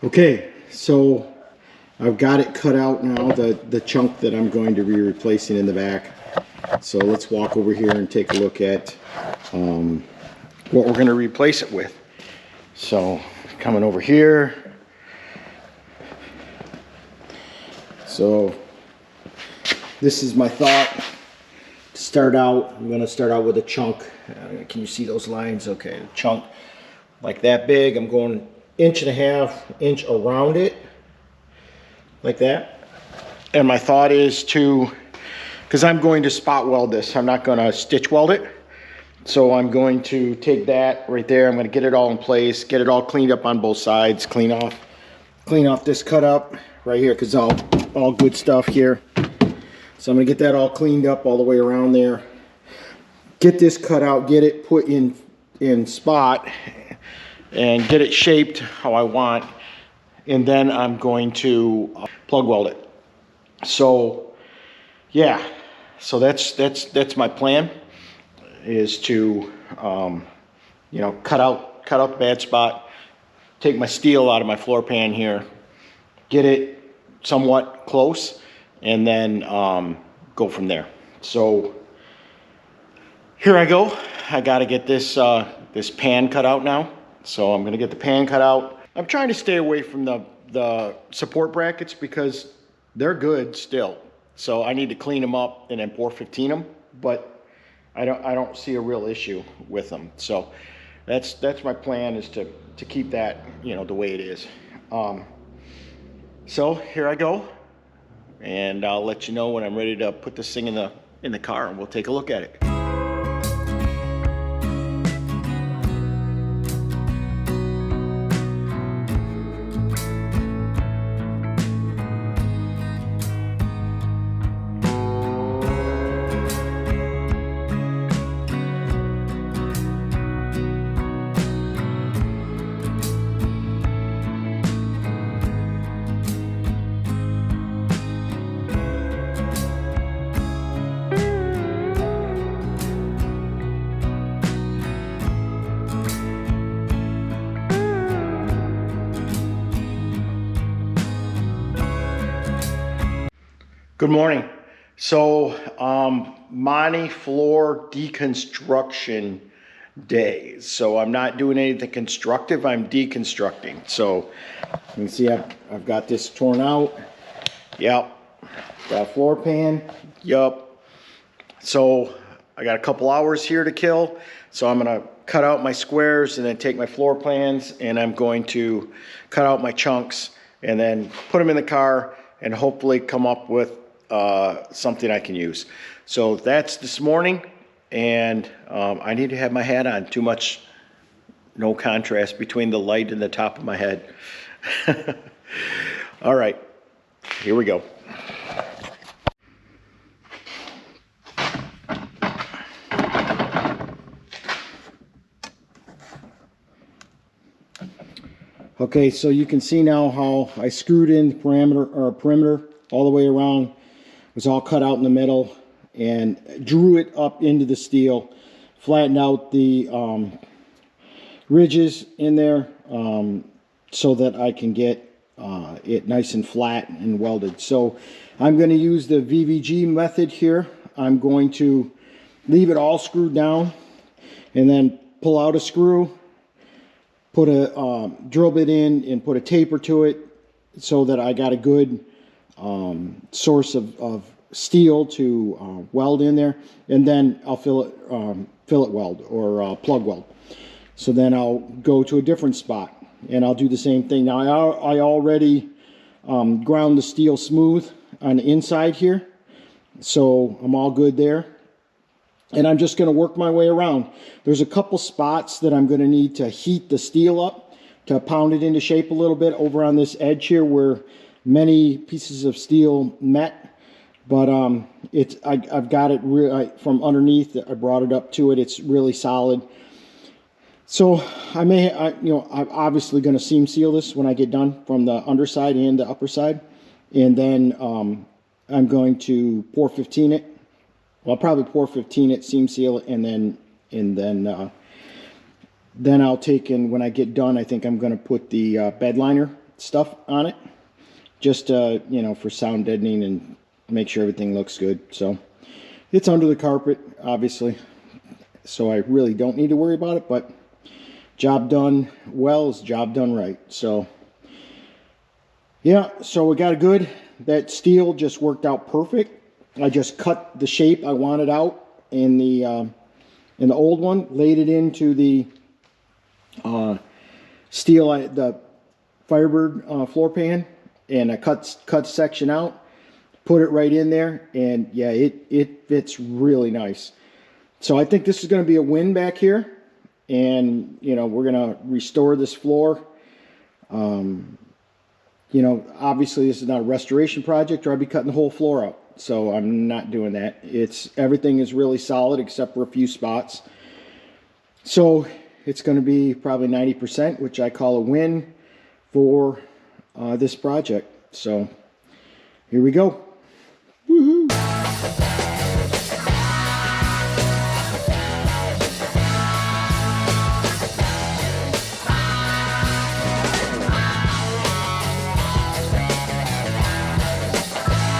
Okay, so I've got it cut out now, the chunk that I'm going to be replacing in the back. So let's walk over here and take a look at what we're going to replace it with. So coming over here. So this is my thought. To start out, I'm going to start out with a chunk. Can you see those lines? Okay, a chunk like that big. I'm going 1.5 inch around it, like that. And my thought is to, because I'm going to spot weld this, I'm not going to stitch weld it. So I'm going to take that right there. I'm going to get it all in place, get it all cleaned up on both sides, clean off this cut up right here, because all good stuff here. So I'm going to get that all cleaned up all the way around there. Get this cut out, get it put in spot, and get it shaped how I want. And then I'm going to plug weld it. So yeah, so that's my plan, is to you know, cut out the bad spot, take my steel out of my floor pan here, get it somewhat close, and then go from there. So here I go. I got to get this this pan cut out now. So I'm going to get the pan cut out. I'm trying to stay away from the support brackets because they're good still. So I need to clean them up and then 415 them, but I don't see a real issue with them. So that's my plan, is to keep that, you know, the way it is. So here I go, and I'll let you know when I'm ready to put this thing in the car, and we'll take a look at it. Good morning. So Monte floor deconstruction day. So I'm not doing anything constructive, I'm deconstructing. So you can see I've got this torn out. Yep. Got a floor pan. Yup. So I got a couple hours here to kill. So I'm gonna cut out my squares and then take my floor plans, and I'm going to cut out my chunks and then put them in the car and hopefully come up with something I can use. So that's this morning, and I need to have my hat on. Too much, no contrast between the light and the top of my head. All right, here we go. Okay, so you can see now how I screwed in the perimeter all the way around. It was all cut out in the middle and drew it up into the steel, flattened out the ridges in there so that I can get it nice and flat and welded. So I'm going to use the VVG method here. I'm going to leave it all screwed down and then pull out a screw, put a drill bit in and put a taper to it so that I got a good source of steel to weld in there, and then I'll fillet weld or plug weld. So then I'll go to a different spot and I'll do the same thing. Now I already ground the steel smooth on the inside here, so I'm all good there. And I'm just going to work my way around. There's a couple spots that I'm going to need to heat the steel up to pound it into shape a little bit over on this edge here where many pieces of steel met. But I've got it from underneath. I brought it up to it. It's really solid. So I'm obviously going to seam seal this when I get done from the underside and the upper side, and then I'm going to pour 15 it. Well, I'll probably pour 15 it, seam seal it, and then I'll take, and when I get done, I think I'm going to put the bed liner stuff on it, just you know, for sound deadening and make sure everything looks good. So it's under the carpet, obviously, so I really don't need to worry about it, but job done well is job done right. So yeah, so we got it good. That steel just worked out perfect. I just cut the shape I wanted out in the old one, laid it into the steel, the Firebird floor pan, and I cut section out, put it right in there, and yeah, it fits really nice. So I think this is going to be a win back here, and you know, we're going to restore this floor. You know, obviously this is not a restoration project, or I'd be cutting the whole floor out. So I'm not doing that. Everything is really solid except for a few spots. So it's going to be probably 90%, which I call a win for this project. So here we go.